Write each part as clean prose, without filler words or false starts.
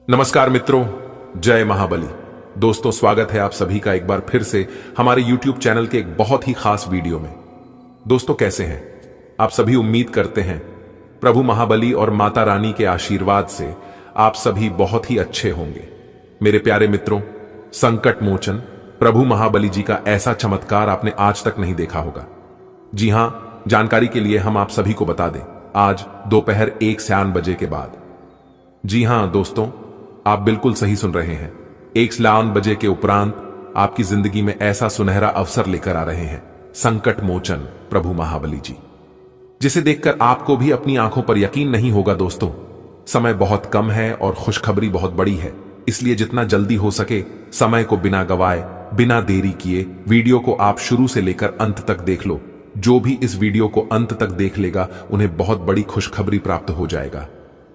नमस्कार मित्रों, जय महाबली। दोस्तों, स्वागत है आप सभी का एक बार फिर से हमारे YouTube चैनल के एक बहुत ही खास वीडियो में। दोस्तों, कैसे हैं आप सभी? उम्मीद करते हैं प्रभु महाबली और माता रानी के आशीर्वाद से आप सभी बहुत ही अच्छे होंगे। मेरे प्यारे मित्रों, संकट मोचन प्रभु महाबली जी का ऐसा चमत्कार आपने आज तक नहीं देखा होगा। जी हां, जानकारी के लिए हम आप सभी को बता दें, आज दोपहर 1 बजे के बाद। जी हां दोस्तों, आप बिल्कुल सही सुन रहे हैं। 1 बजे के उपरांत आपकी जिंदगी में ऐसा सुनहरा अवसर लेकर आ रहे हैं संकट मोचन प्रभु महाबली जी, जिसे देखकर आपको भी अपनी आंखों पर यकीन नहीं होगा। दोस्तों, समय बहुत कम है और खुशखबरी बहुत बड़ी है, इसलिए जितना जल्दी हो सके समय को बिना गवाए, बिना देरी किए वीडियो को आप शुरू से लेकर अंत तक देख लो। जो भी इस वीडियो को अंत तक देख लेगा उन्हें बहुत बड़ी खुशखबरी प्राप्त हो जाएगा।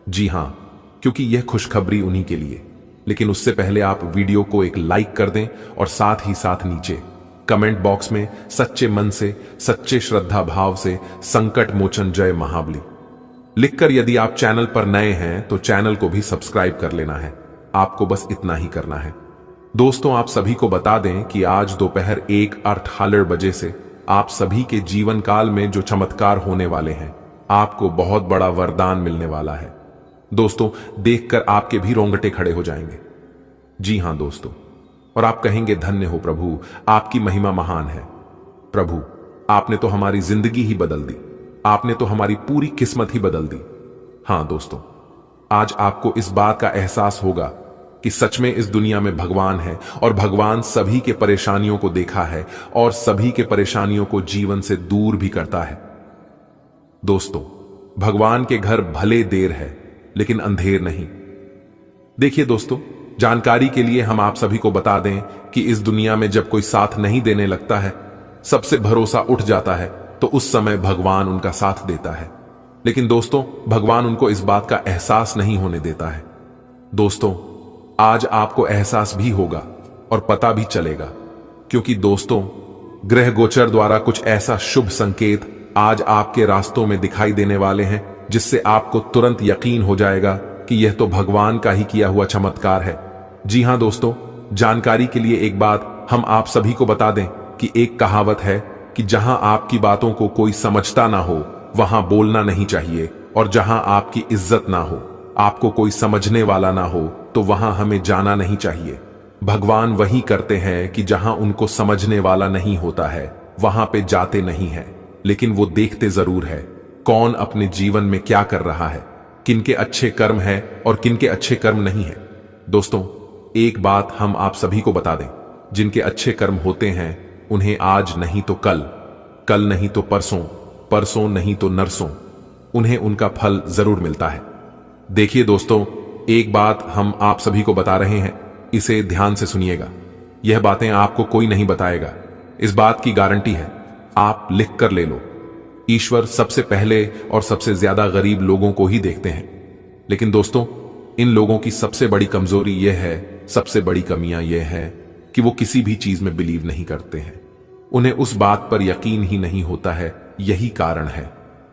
जी हां, क्योंकि यह खुशखबरी उन्हीं के लिए। लेकिन उससे पहले आप वीडियो को एक लाइक कर दें और साथ ही साथ नीचे कमेंट बॉक्स में सच्चे मन से, सच्चे श्रद्धा भाव से संकट मोचन जय महाबली लिखकर यदि आप चैनल पर नए हैं तो चैनल को भी सब्सक्राइब कर लेना है। आपको बस इतना ही करना है। दोस्तों, आप सभी को बता दें कि आज दोपहर 1:48 बजे से आप सभी के जीवन काल में जो चमत्कार होने वाले हैं, आपको बहुत बड़ा वरदान मिलने वाला है। दोस्तों, देखकर आपके भी रोंगटे खड़े हो जाएंगे। जी हां दोस्तों, और आप कहेंगे धन्य हो प्रभु, आपकी महिमा महान है। प्रभु, आपने तो हमारी जिंदगी ही बदल दी, आपने तो हमारी पूरी किस्मत ही बदल दी। हां दोस्तों, आज आपको इस बात का एहसास होगा कि सच में इस दुनिया में भगवान है और भगवान सभी के परेशानियों को देखा है और सभी के परेशानियों को जीवन से दूर भी करता है। दोस्तों, भगवान के घर भले देर है लेकिन अंधेर नहीं। देखिए दोस्तों, जानकारी के लिए हम आप सभी को बता दें कि इस दुनिया में जब कोई साथ नहीं देने लगता है, सबसे भरोसा उठ जाता है, तो उस समय भगवान उनका साथ देता है। लेकिन दोस्तों, भगवान उनको इस बात का एहसास नहीं होने देता है। दोस्तों, आज आपको एहसास भी होगा और पता भी चलेगा, क्योंकि दोस्तों, ग्रह गोचर द्वारा कुछ ऐसा शुभ संकेत आज आपके रास्तों में दिखाई देने वाले हैं जिससे आपको तुरंत यकीन हो जाएगा कि यह तो भगवान का ही किया हुआ चमत्कार है। जी हां दोस्तों, जानकारी के लिए एक बात हम आप सभी को बता दें कि एक कहावत है कि जहां आपकी बातों को कोई समझता ना हो वहां बोलना नहीं चाहिए, और जहां आपकी इज्जत ना हो, आपको कोई समझने वाला ना हो, तो वहां हमें जाना नहीं चाहिए। भगवान वही करते हैं कि जहां उनको समझने वाला नहीं होता है वहां पे जाते नहीं है, लेकिन वो देखते जरूर है कौन अपने जीवन में क्या कर रहा है, किनके अच्छे कर्म हैं और किनके अच्छे कर्म नहीं है। दोस्तों, एक बात हम आप सभी को बता दें, जिनके अच्छे कर्म होते हैं उन्हें आज नहीं तो कल, कल नहीं तो परसों, परसों नहीं तो नरसों उन्हें उनका फल जरूर मिलता है। देखिए दोस्तों, एक बात हम आप सभी को बता रहे हैं, इसे ध्यान से सुनिएगा। यह बातें आपको कोई नहीं बताएगा, इस बात की गारंटी है, आप लिख कर ले लो। ईश्वर सबसे पहले और सबसे ज्यादा गरीब लोगों को ही देखते हैं। लेकिन दोस्तों, इन लोगों की सबसे बड़ी कमजोरी यह है, सबसे बड़ी कमियां यह है कि वो किसी भी चीज में बिलीव नहीं करते हैं। उन्हें उस बात पर यकीन ही नहीं होता है। यही कारण है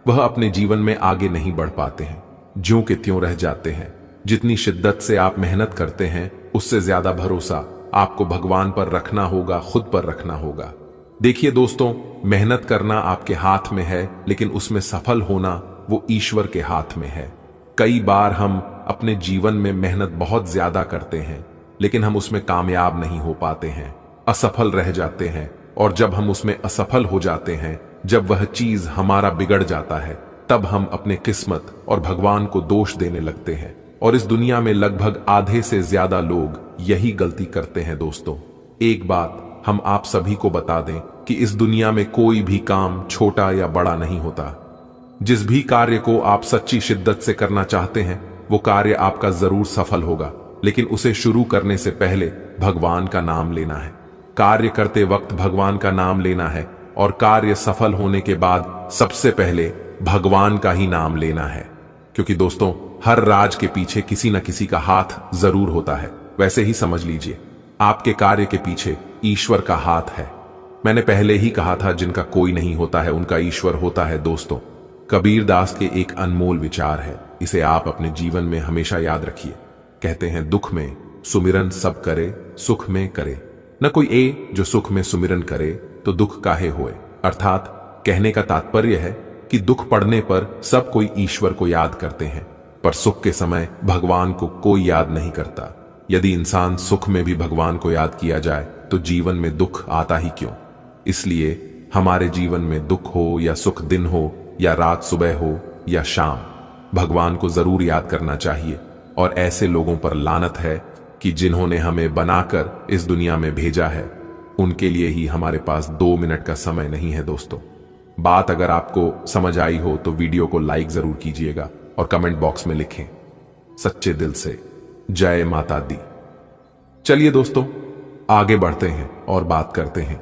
वह अपने जीवन में आगे नहीं बढ़ पाते हैं, ज्यों के त्यों रह जाते हैं। जितनी शिद्दत से आप मेहनत करते हैं, उससे ज्यादा भरोसा आपको भगवान पर रखना होगा, खुद पर रखना होगा। देखिए दोस्तों, मेहनत करना आपके हाथ में है, लेकिन उसमें सफल होना वो ईश्वर के हाथ में है। कई बार हम अपने जीवन में मेहनत बहुत ज्यादा करते हैं, लेकिन हम उसमें कामयाब नहीं हो पाते हैं, असफल रह जाते हैं। और जब हम उसमें असफल हो जाते हैं, जब वह चीज हमारा बिगड़ जाता है, तब हम अपने किस्मत और भगवान को दोष देने लगते हैं। और इस दुनिया में लगभग आधे से ज्यादा लोग यही गलती करते हैं। दोस्तों, एक बात हम आप सभी को बता दें कि इस दुनिया में कोई भी काम छोटा या बड़ा नहीं होता। जिस भी कार्य को आप सच्ची शिद्दत से करना चाहते हैं, वो कार्य आपका जरूर सफल होगा, लेकिन उसे शुरू करने से पहले भगवान का नाम लेना है। कार्य करते वक्त भगवान का नाम लेना है, और कार्य सफल होने के बाद सबसे पहले भगवान का ही नाम लेना है। क्योंकि दोस्तों, हर राज के पीछे किसी न किसी का हाथ जरूर होता है। वैसे ही समझ लीजिए, आपके कार्य के पीछे ईश्वर का हाथ है। मैंने पहले ही कहा था, जिनका कोई नहीं होता है उनका ईश्वर होता है। दोस्तों, कबीर दास के एक अनमोल विचार है, इसे आप अपने जीवन में हमेशा याद रखिए। कहते हैं दुख में सुमिरन सब करे, सुख में करे न कोई ए, जो सुख में सुमिरन करे तो दुख काहे होए। अर्थात कहने का तात्पर्य है कि दुख पड़ने पर सब कोई ईश्वर को याद करते हैं, पर सुख के समय भगवान को कोई याद नहीं करता। यदि इंसान सुख में भी भगवान को याद किया जाए तो जीवन में दुख आता ही क्यों। इसलिए हमारे जीवन में दुख हो या सुख, दिन हो या रात, सुबह हो या शाम, भगवान को जरूर याद करना चाहिए। और ऐसे लोगों पर लानत है कि जिन्होंने हमें बनाकर इस दुनिया में भेजा है, उनके लिए ही हमारे पास 2 मिनट का समय नहीं है। दोस्तों, बात अगर आपको समझ आई हो तो वीडियो को लाइक जरूर कीजिएगा और कमेंट बॉक्स में लिखें सच्चे दिल से जय माता दी। चलिए दोस्तों, आगे बढ़ते हैं और बात करते हैं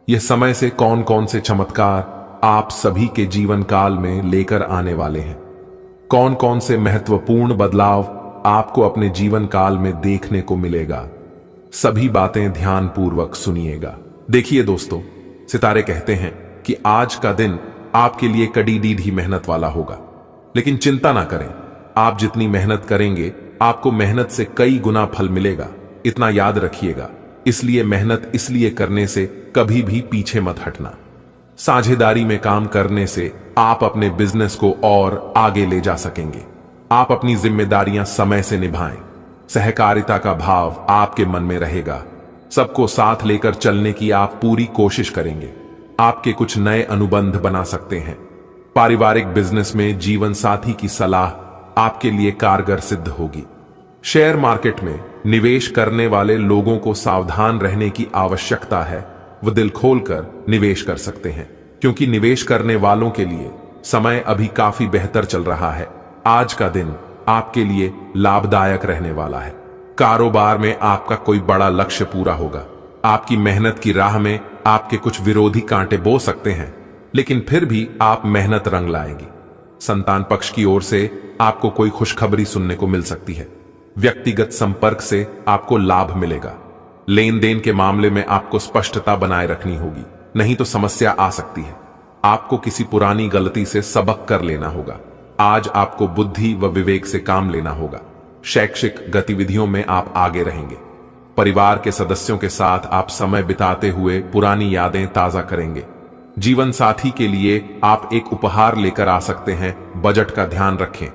यह समय से कौन कौन से चमत्कार आप सभी के जीवन काल में लेकर आने वाले हैं। कौन कौन से महत्वपूर्ण बदलाव आपको अपने जीवन काल में देखने को मिलेगा। सभी बातें ध्यानपूर्वक सुनिएगा। देखिए दोस्तों, सितारे कहते हैं कि आज का दिन आपके लिए कड़ी डीढ़ी मेहनत वाला होगा, लेकिन चिंता ना करें। आप जितनी मेहनत करेंगे आपको मेहनत से कई गुना फल मिलेगा, इतना याद रखिएगा। इसलिए मेहनत इसलिए करने से कभी भी पीछे मत हटना। साझेदारी में काम करने से आप अपने बिजनेस को और आगे ले जा सकेंगे। आप अपनी जिम्मेदारियां समय से निभाएं। सहकारिता का भाव आपके मन में रहेगा। सबको साथ लेकर चलने की आप पूरी कोशिश करेंगे। आपके कुछ नए अनुबंध बना सकते हैं। पारिवारिक बिजनेस में जीवन साथी की सलाह आपके लिए कारगर सिद्ध होगी। शेयर मार्केट में निवेश करने वाले लोगों को सावधान रहने की आवश्यकता है। वो दिल खोलकर निवेश कर सकते हैं, क्योंकि निवेश करने वालों के लिए समय अभी काफी बेहतर चल रहा है। आज का दिन आपके लिए लाभदायक रहने वाला है। कारोबार में आपका कोई बड़ा लक्ष्य पूरा होगा। आपकी मेहनत की राह में आपके कुछ विरोधी कांटे बो सकते हैं, लेकिन फिर भी आप मेहनत रंग लाएंगी। संतान पक्ष की ओर से आपको कोई खुशखबरी सुनने को मिल सकती है। व्यक्तिगत संपर्क से आपको लाभ मिलेगा। लेन देन के मामले में आपको स्पष्टता बनाए रखनी होगी, नहीं तो समस्या आ सकती है। आपको किसी पुरानी गलती से सबक कर लेना होगा। आज आपको बुद्धि व विवेक से काम लेना होगा। शैक्षिक गतिविधियों में आप आगे रहेंगे। परिवार के सदस्यों के साथ आप समय बिताते हुए पुरानी यादें ताजा करेंगे। जीवन साथी के लिए आप एक उपहार लेकर आ सकते हैं। बजट का ध्यान रखें।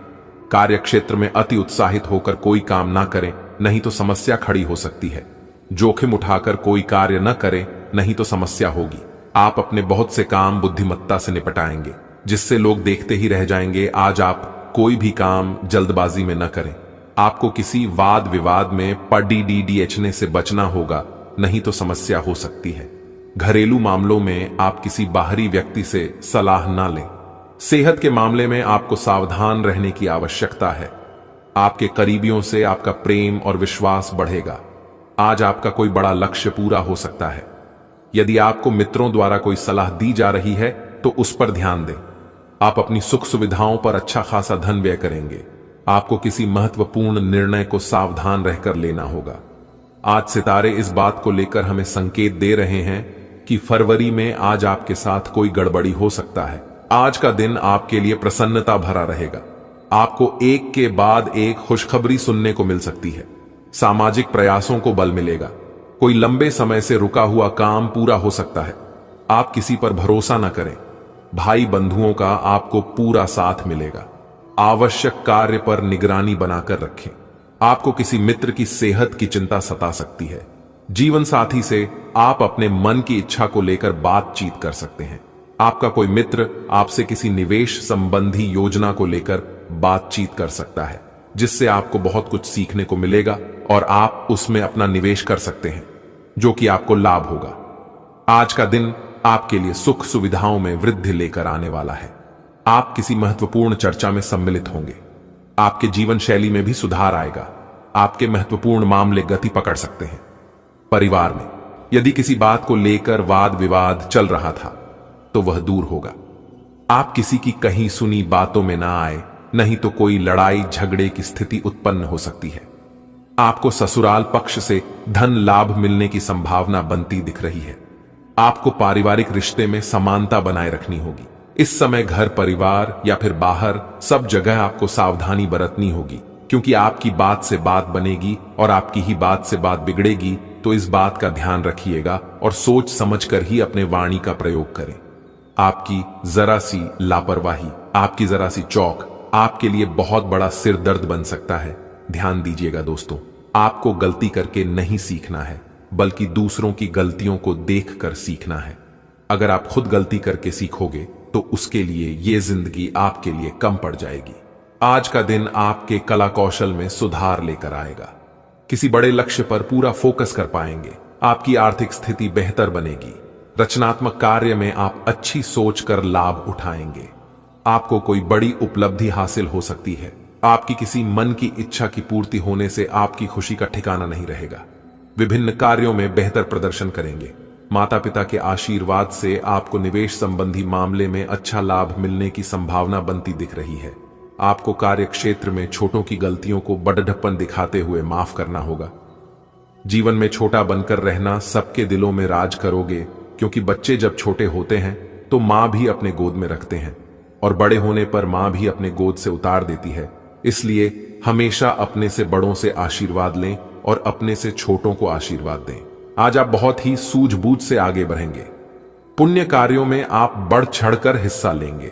कार्य क्षेत्र में अति उत्साहित होकर कोई काम ना करें, नहीं तो समस्या खड़ी हो सकती है। जोखिम उठाकर कोई कार्य न करें, नहीं तो समस्या होगी। आप अपने बहुत से काम बुद्धिमत्ता से निपटाएंगे, जिससे लोग देखते ही रह जाएंगे। आज आप कोई भी काम जल्दबाजी में न करें। आपको किसी वाद विवाद में पड़ीडीडीएचने से बचना होगा, नहीं तो समस्या हो सकती है। घरेलू मामलों में आप किसी बाहरी व्यक्ति से सलाह ना लें। सेहत के मामले में आपको सावधान रहने की आवश्यकता है। आपके करीबियों से आपका प्रेम और विश्वास बढ़ेगा। आज आपका कोई बड़ा लक्ष्य पूरा हो सकता है। यदि आपको मित्रों द्वारा कोई सलाह दी जा रही है तो उस पर ध्यान दें। आप अपनी सुख सुविधाओं पर अच्छा खासा धन व्यय करेंगे। आपको किसी महत्वपूर्ण निर्णय को सावधान रहकर लेना होगा। आज सितारे इस बात को लेकर हमें संकेत दे रहे हैं कि फरवरी में आज आपके साथ कोई गड़बड़ी हो सकता है। आज का दिन आपके लिए प्रसन्नता भरा रहेगा। आपको एक के बाद एक खुशखबरी सुनने को मिल सकती है। सामाजिक प्रयासों को बल मिलेगा। कोई लंबे समय से रुका हुआ काम पूरा हो सकता है। आप किसी पर भरोसा न करें। भाई बंधुओं का आपको पूरा साथ मिलेगा। आवश्यक कार्य पर निगरानी बनाकर रखें। आपको किसी मित्र की सेहत की चिंता सता सकती है। जीवन साथी से आप अपने मन की इच्छा को लेकर बातचीत कर सकते हैं। आपका कोई मित्र आपसे किसी निवेश संबंधी योजना को लेकर बातचीत कर सकता है, जिससे आपको बहुत कुछ सीखने को मिलेगा और आप उसमें अपना निवेश कर सकते हैं, जो कि आपको लाभ होगा। आज का दिन आपके लिए सुख सुविधाओं में वृद्धि लेकर आने वाला है। आप किसी महत्वपूर्ण चर्चा में सम्मिलित होंगे। आपके जीवन शैली में भी सुधार आएगा। आपके महत्वपूर्ण मामले गति पकड़ सकते हैं। परिवार में यदि किसी बात को लेकर वाद विवाद चल रहा था तो वह दूर होगा। आप किसी की कहीं सुनी बातों में ना आए, नहीं तो कोई लड़ाई झगड़े की स्थिति उत्पन्न हो सकती है। आपको ससुराल पक्ष से धन लाभ मिलने की संभावना बनती दिख रही है। आपको पारिवारिक रिश्ते में समानता बनाए रखनी होगी। इस समय घर परिवार या फिर बाहर सब जगह आपको सावधानी बरतनी होगी, क्योंकि आपकी बात से बात बनेगी और आपकी ही बात से बात बिगड़ेगी। तो इस बात का ध्यान रखिएगा और सोच समझकर ही अपने वाणी का प्रयोग करें। आपकी जरा सी लापरवाही, आपकी जरा सी चौक आपके लिए बहुत बड़ा सिर दर्द बन सकता है। ध्यान दीजिएगा दोस्तों, आपको गलती करके नहीं सीखना है, बल्कि दूसरों की गलतियों को देखकर सीखना है। अगर आप खुद गलती करके सीखोगे तो उसके लिए ये जिंदगी आपके लिए कम पड़ जाएगी। आज का दिन आपके कला कौशल में सुधार लेकर आएगा। किसी बड़े लक्ष्य पर पूरा फोकस कर पाएंगे। आपकी आर्थिक स्थिति बेहतर बनेगी। रचनात्मक कार्य में आप अच्छी सोच कर लाभ उठाएंगे। आपको कोई बड़ी उपलब्धि हासिल हो सकती है। आपकी किसी मन की इच्छा की पूर्ति होने से आपकी खुशी का ठिकाना नहीं रहेगा। विभिन्न कार्यों में बेहतर प्रदर्शन करेंगे। माता पिता के आशीर्वाद से आपको निवेश संबंधी मामले में अच्छा लाभ मिलने की संभावना बनती दिख रही है। आपको कार्य क्षेत्र में छोटों की गलतियों को बड़ढप्पन दिखाते हुए माफ करना होगा। जीवन में छोटा बनकर रहना, सबके दिलों में राज करोगे, क्योंकि बच्चे जब छोटे होते हैं तो मां भी अपने गोद में रखते हैं और बड़े होने पर मां भी अपने गोद से उतार देती है। इसलिए हमेशा अपने से बड़ों से आशीर्वाद लें और अपने से छोटों को आशीर्वाद दें। आज आप बहुत ही सूझबूझ से आगे बढ़ेंगे। पुण्य कार्यों में आप बढ़ चढ़कर हिस्सा लेंगे।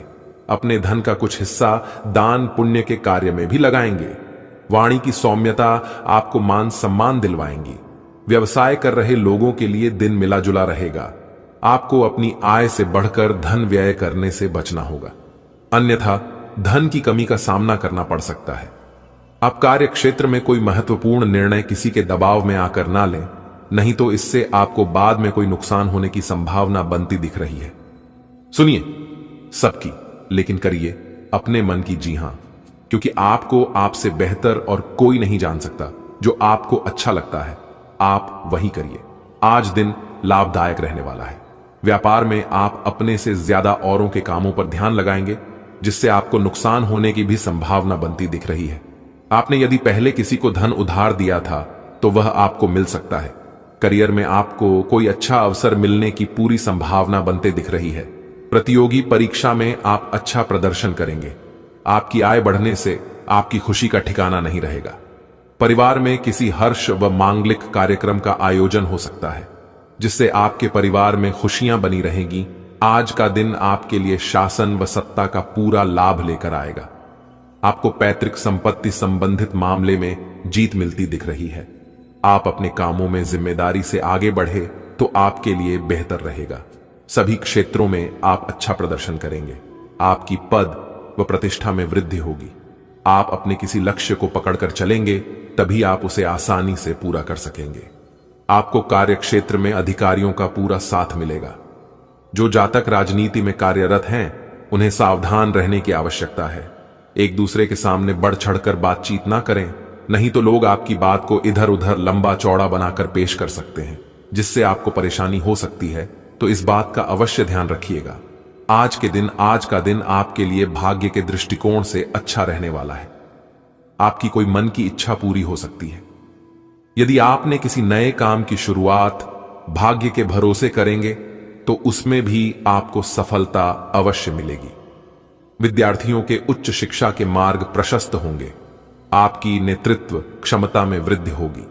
अपने धन का कुछ हिस्सा दान पुण्य के कार्य में भी लगाएंगे। वाणी की सौम्यता आपको मान सम्मान दिलवाएंगी। व्यवसाय कर रहे लोगों के लिए दिन मिला जुला रहेगा। आपको अपनी आय से बढ़कर धन व्यय करने से बचना होगा, अन्यथा धन की कमी का सामना करना पड़ सकता है। आप कार्य क्षेत्र में कोई महत्वपूर्ण निर्णय किसी के दबाव में आकर ना लें, नहीं तो इससे आपको बाद में कोई नुकसान होने की संभावना बनती दिख रही है। सुनिए सबकी, लेकिन करिए अपने मन की जी हां, क्योंकि आपको आपसे बेहतर और कोई नहीं जान सकता। जो आपको अच्छा लगता है आप वही करिए। आज दिन लाभदायक रहने वाला है। व्यापार में आप अपने से ज्यादा औरों के कामों पर ध्यान लगाएंगे, जिससे आपको नुकसान होने की भी संभावना बनती दिख रही है। आपने यदि पहले किसी को धन उधार दिया था तो वह आपको मिल सकता है। करियर में आपको कोई अच्छा अवसर मिलने की पूरी संभावना बनते दिख रही है। प्रतियोगी परीक्षा में आप अच्छा प्रदर्शन करेंगे। आपकी आय बढ़ने से आपकी खुशी का ठिकाना नहीं रहेगा। परिवार में किसी हर्ष व मांगलिक कार्यक्रम का आयोजन हो सकता है, जिससे आपके परिवार में खुशियां बनी रहेंगी। आज का दिन आपके लिए शासन व सत्ता का पूरा लाभ लेकर आएगा। आपको पैतृक संपत्ति संबंधित मामले में जीत मिलती दिख रही है। आप अपने कामों में जिम्मेदारी से आगे बढ़े तो आपके लिए बेहतर रहेगा। सभी क्षेत्रों में आप अच्छा प्रदर्शन करेंगे। आपकी पद व प्रतिष्ठा में वृद्धि होगी। आप अपने किसी लक्ष्य को पकड़कर चलेंगे, तभी आप उसे आसानी से पूरा कर सकेंगे। आपको कार्य क्षेत्र में अधिकारियों का पूरा साथ मिलेगा। जो जातक राजनीति में कार्यरत हैं, उन्हें सावधान रहने की आवश्यकता है। एक दूसरे के सामने बढ़ चढ़कर बातचीत ना करें, नहीं तो लोग आपकी बात को इधर उधर लंबा चौड़ा बनाकर पेश कर सकते हैं, जिससे आपको परेशानी हो सकती है। तो इस बात का अवश्य ध्यान रखिएगा। आज का दिन आपके लिए भाग्य के दृष्टिकोण से अच्छा रहने वाला है। आपकी कोई मन की इच्छा पूरी हो सकती है। यदि आपने किसी नए काम की शुरुआत भाग्य के भरोसे करेंगे तो उसमें भी आपको सफलता अवश्य मिलेगी। विद्यार्थियों के उच्च शिक्षा के मार्ग प्रशस्त होंगे। आपकी नेतृत्व क्षमता में वृद्धि होगी।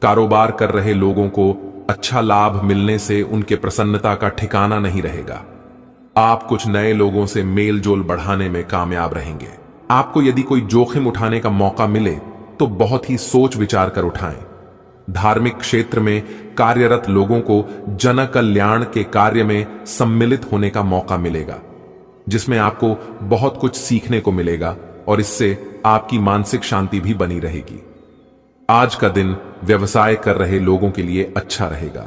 कारोबार कर रहे लोगों को अच्छा लाभ मिलने से उनके प्रसन्नता का ठिकाना नहीं रहेगा। आप कुछ नए लोगों से मेल जोल बढ़ाने में कामयाब रहेंगे। आपको यदि कोई जोखिम उठाने का मौका मिले तो बहुत ही सोच विचार कर उठाएं। धार्मिक क्षेत्र में कार्यरत लोगों को जन कल्याण के कार्य में सम्मिलित होने का मौका मिलेगा, जिसमें आपको बहुत कुछ सीखने को मिलेगा और इससे आपकी मानसिक शांति भी बनी रहेगी। आज का दिन व्यवसाय कर रहे लोगों के लिए अच्छा रहेगा।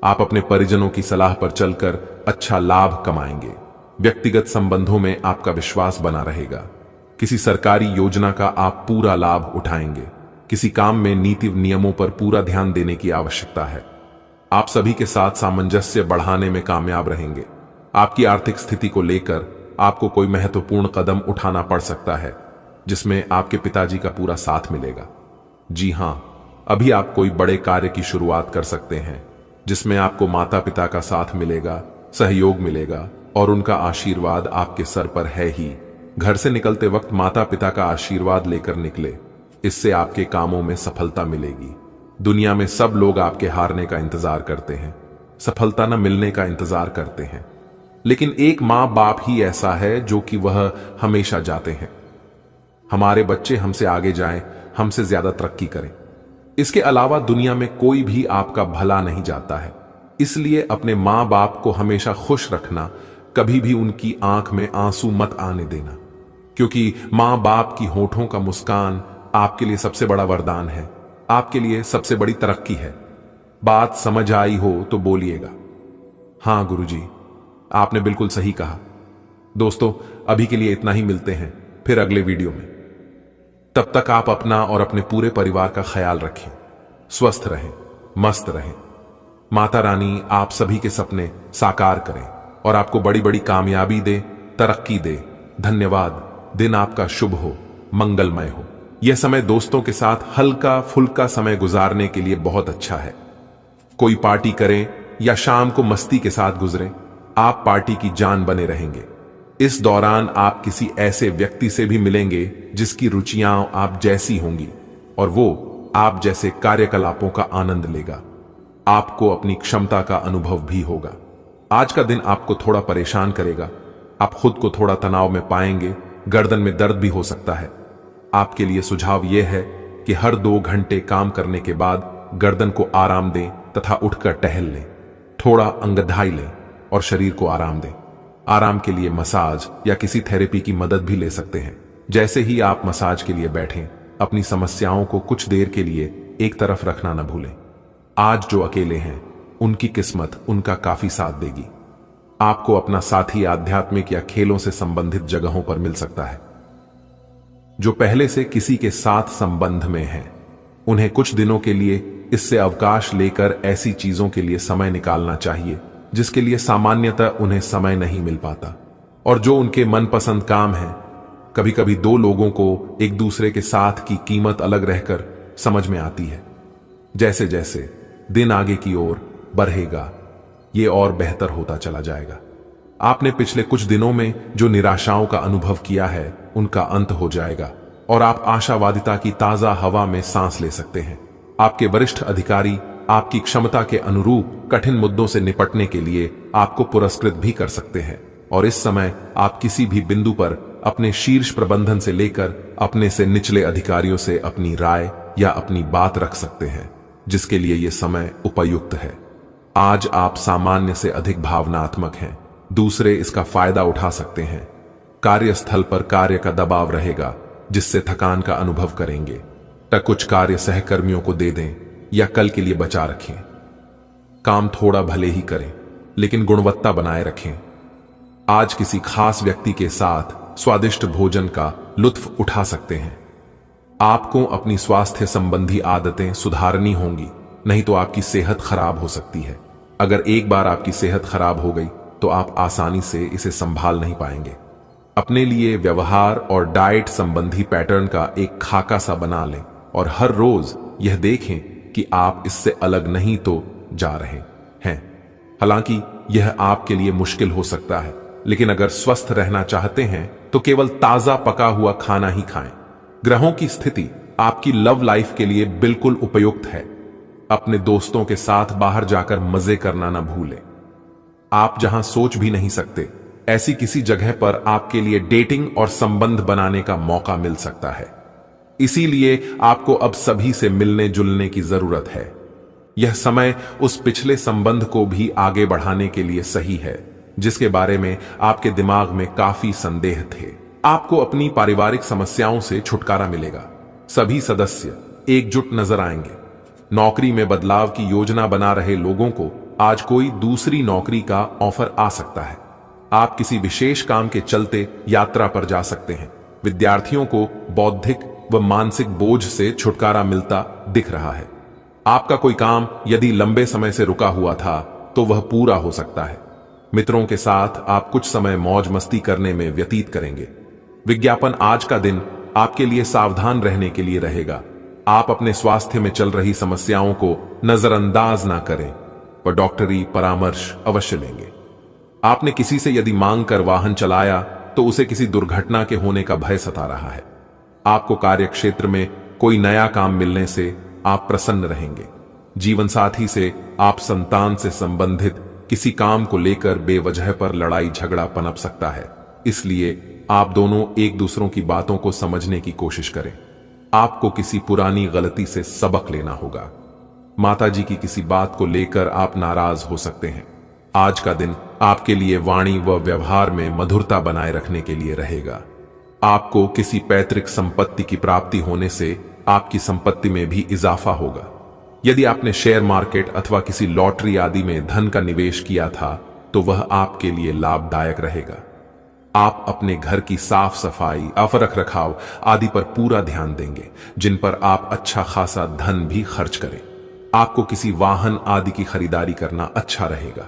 आप अपने परिजनों की सलाह पर चलकर अच्छा लाभ कमाएंगे। व्यक्तिगत संबंधों में आपका विश्वास बना रहेगा। किसी सरकारी योजना का आप पूरा लाभ उठाएंगे। किसी काम में नीति नियमों पर पूरा ध्यान देने की आवश्यकता है। आप सभी के साथ सामंजस्य बढ़ाने में कामयाब रहेंगे। आपकी आर्थिक स्थिति को लेकर आपको कोई महत्वपूर्ण कदम उठाना पड़ सकता है, जिसमें आपके पिताजी का पूरा साथ मिलेगा। जी हां, अभी आप कोई बड़े कार्य की शुरुआत कर सकते हैं, जिसमें आपको माता पिता का साथ मिलेगा, सहयोग मिलेगा और उनका आशीर्वाद आपके सर पर है ही। घर से निकलते वक्त माता पिता का आशीर्वाद लेकर निकले। इससे आपके कामों में सफलता मिलेगी। दुनिया में सब लोग आपके हारने का इंतजार करते हैं, सफलता न मिलने का इंतजार करते हैं, लेकिन एक मां बाप ही ऐसा है जो कि वह हमेशा जाते हैं। हमारे बच्चे हमसे आगे जाएं, हमसे ज्यादा तरक्की करें। इसके अलावा दुनिया में कोई भी आपका भला नहीं जाता है। इसलिए अपने मां बाप को हमेशा खुश रखना, कभी भी उनकी आंख में आंसू मत आने देना, क्योंकि मां बाप की होठों का मुस्कान आपके लिए सबसे बड़ा वरदान है, आपके लिए सबसे बड़ी तरक्की है। बात समझ आई हो तो बोलिएगा, हां गुरुजी, आपने बिल्कुल सही कहा। दोस्तों, अभी के लिए इतना ही, मिलते हैं फिर अगले वीडियो में। तब तक आप अपना और अपने पूरे परिवार का ख्याल रखें, स्वस्थ रहें, मस्त रहें। माता रानी आप सभी के सपने साकार करें और आपको बड़ी बड़ी कामयाबी दे, तरक्की दे। धन्यवाद। दिन आपका शुभ हो, मंगलमय हो। यह समय दोस्तों के साथ हल्का फुल्का समय गुजारने के लिए बहुत अच्छा है। कोई पार्टी करें या शाम को मस्ती के साथ गुजरें, आप पार्टी की जान बने रहेंगे। इस दौरान आप किसी ऐसे व्यक्ति से भी मिलेंगे जिसकी रुचियां आप जैसी होंगी और वो आप जैसे कार्यकलापों का आनंद लेगा। आपको अपनी क्षमता का अनुभव भी होगा। आज का दिन आपको थोड़ा परेशान करेगा, आप खुद को थोड़ा तनाव में पाएंगे, गर्दन में दर्द भी हो सकता है। आपके लिए सुझाव यह है कि हर 2 घंटे काम करने के बाद गर्दन को आराम दें तथा उठकर टहल लें, थोड़ा अंगदाई लें और शरीर को आराम दें। आराम के लिए मसाज या किसी थेरेपी की मदद भी ले सकते हैं। जैसे ही आप मसाज के लिए बैठें, अपनी समस्याओं को कुछ देर के लिए एक तरफ रखना न भूलें। आज जो अकेले हैं, उनकी किस्मत उनका काफी साथ देगी। आपको अपना साथी आध्यात्मिक या खेलों से संबंधित जगहों पर मिल सकता है। जो पहले से किसी के साथ संबंध में हैं, उन्हें कुछ दिनों के लिए इससे अवकाश लेकर ऐसी चीजों के लिए समय निकालना चाहिए जिसके लिए सामान्यतः उन्हें समय नहीं मिल पाता। और जो उनके मनपसंद काम है, कभी कभी 2 लोगों को एक दूसरे के साथ की कीमत अलग रहकर समझ में आती है। जैसे जैसे दिन आगे की ओर बढ़ेगा, ये और बेहतर होता चला जाएगा। आपने पिछले कुछ दिनों में जो निराशाओं का अनुभव किया है, उनका अंत हो जाएगा और आप आशावादिता की ताजा हवा में सांस ले सकते हैं। आपके वरिष्ठ अधिकारी आपकी क्षमता के अनुरूप कठिन मुद्दों से निपटने के लिए आपको पुरस्कृत भी कर सकते हैं। और इस समय आप किसी भी बिंदु पर अपने शीर्ष प्रबंधन से लेकर अपने से निचले अधिकारियों से अपनी राय या अपनी बात रख सकते हैं, जिसके लिए यह समय उपयुक्त है। आज आप सामान्य से अधिक भावनात्मक हैं, दूसरे इसका फायदा उठा सकते हैं। कार्यस्थल पर कार्य का दबाव रहेगा, जिससे थकान का अनुभव करेंगे। तक कुछ कार्य सहकर्मियों को दे दें या कल के लिए बचा रखें। काम थोड़ा भले ही करें, लेकिन गुणवत्ता बनाए रखें। आज किसी खास व्यक्ति के साथ स्वादिष्ट भोजन का लुत्फ उठा सकते हैं। आपको अपनी स्वास्थ्य संबंधी आदतें सुधारनी होंगी, नहीं तो आपकी सेहत खराब हो सकती है। अगर एक बार आपकी सेहत खराब हो गई तो आप आसानी से इसे संभाल नहीं पाएंगे। अपने लिए व्यवहार और डाइट संबंधी पैटर्न का एक खाका सा बना लें और हर रोज यह देखें कि आप इससे अलग नहीं तो जा रहे हैं। हालांकि यह आपके लिए मुश्किल हो सकता है, लेकिन अगर स्वस्थ रहना चाहते हैं तो केवल ताजा पका हुआ खाना ही खाएं। ग्रहों की स्थिति आपकी लव लाइफ के लिए बिल्कुल उपयुक्त है। अपने दोस्तों के साथ बाहर जाकर मजे करना ना भूलें। आप जहां सोच भी नहीं सकते, ऐसी किसी जगह पर आपके लिए डेटिंग और संबंध बनाने का मौका मिल सकता है। इसीलिए आपको अब सभी से मिलने जुलने की जरूरत है। यह समय उस पिछले संबंध को भी आगे बढ़ाने के लिए सही है, जिसके बारे में आपके दिमाग में काफी संदेह थे। आपको अपनी पारिवारिक समस्याओं से छुटकारा मिलेगा। सभी सदस्य एकजुट नजर आएंगे। नौकरी में बदलाव की योजना बना रहे लोगों को आज कोई दूसरी नौकरी का ऑफर आ सकता है। आप किसी विशेष काम के चलते यात्रा पर जा सकते हैं। विद्यार्थियों को बौद्धिक व मानसिक बोझ से छुटकारा मिलता दिख रहा है। आपका कोई काम यदि लंबे समय से रुका हुआ था तो वह पूरा हो सकता है। मित्रों के साथ आप कुछ समय मौज मस्ती करने में व्यतीत करेंगे। विज्ञापन आज का दिन आपके लिए सावधान रहने के लिए रहेगा। आप अपने स्वास्थ्य में चल रही समस्याओं को नजरअंदाज ना करें व डॉक्टरी परामर्श अवश्य लेंगे। आपने किसी से यदि मांग कर वाहन चलाया तो उसे किसी दुर्घटना के होने का भय सता रहा है। आपको कार्य क्षेत्र में कोई नया काम मिलने से आप प्रसन्न रहेंगे। जीवन साथी से आप संतान से संबंधित किसी काम को लेकर बेवजह पर लड़ाई झगड़ा पनप सकता है, इसलिए आप दोनों एक दूसरों की बातों को समझने की कोशिश करें। आपको किसी पुरानी गलती से सबक लेना होगा। माताजी की किसी बात को लेकर आप नाराज हो सकते हैं। आज का दिन आपके लिए वाणी व व्यवहार में मधुरता बनाए रखने के लिए रहेगा। आपको किसी पैतृक संपत्ति की प्राप्ति होने से आपकी संपत्ति में भी इजाफा होगा। यदि आपने शेयर मार्केट अथवा किसी लॉटरी आदि में धन का निवेश किया था तो वह आपके लिए लाभदायक रहेगा। आप अपने घर की साफ सफाई, रख रखाव आदि पर पूरा ध्यान देंगे, जिन पर आप अच्छा खासा धन भी खर्च करें। आपको किसी वाहन आदि की खरीदारी करना अच्छा रहेगा।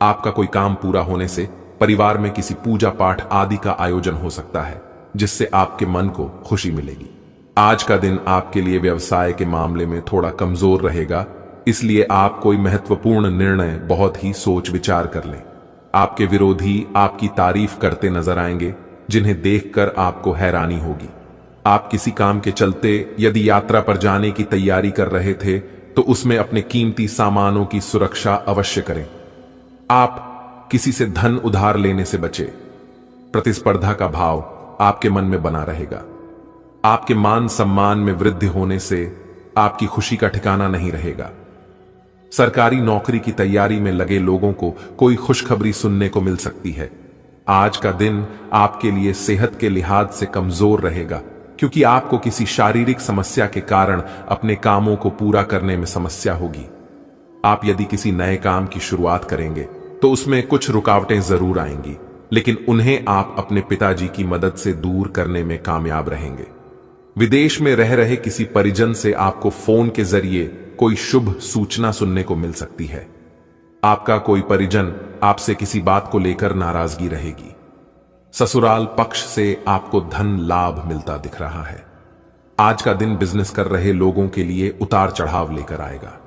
आपका कोई काम पूरा होने से परिवार में किसी पूजा पाठ आदि का आयोजन हो सकता है, जिससे आपके मन को खुशी मिलेगी। आज का दिन आपके लिए व्यवसाय के मामले में थोड़ा कमजोर रहेगा, इसलिए आप कोई महत्वपूर्ण निर्णय बहुत ही सोच विचार कर लें। आपके विरोधी आपकी तारीफ करते नजर आएंगे, जिन्हें देखकर आपको हैरानी होगी। आप किसी काम के चलते यदि यात्रा पर जाने की तैयारी कर रहे थे तो उसमें अपने कीमती सामानों की सुरक्षा अवश्य करें। आप किसी से धन उधार लेने से बचें। प्रतिस्पर्धा का भाव आपके मन में बना रहेगा। आपके मान सम्मान में वृद्धि होने से आपकी खुशी का ठिकाना नहीं रहेगा। सरकारी नौकरी की तैयारी में लगे लोगों को कोई खुशखबरी सुनने को मिल सकती है। आज का दिन आपके लिए सेहत के लिहाज से कमजोर रहेगा, क्योंकि आपको किसी शारीरिक समस्या के कारण अपने कामों को पूरा करने में समस्या होगी। आप यदि किसी नए काम की शुरुआत करेंगे तो उसमें कुछ रुकावटें जरूर आएंगी, लेकिन उन्हें आप अपने पिताजी की मदद से दूर करने में कामयाब रहेंगे। विदेश में रह रहे किसी परिजन से आपको फोन के जरिए कोई शुभ सूचना सुनने को मिल सकती है। आपका कोई परिजन आपसे किसी बात को लेकर नाराजगी रहेगी। ससुराल पक्ष से आपको धन लाभ मिलता दिख रहा है। आज का दिन बिजनेस कर रहे लोगों के लिए उतार चढ़ाव लेकर आएगा।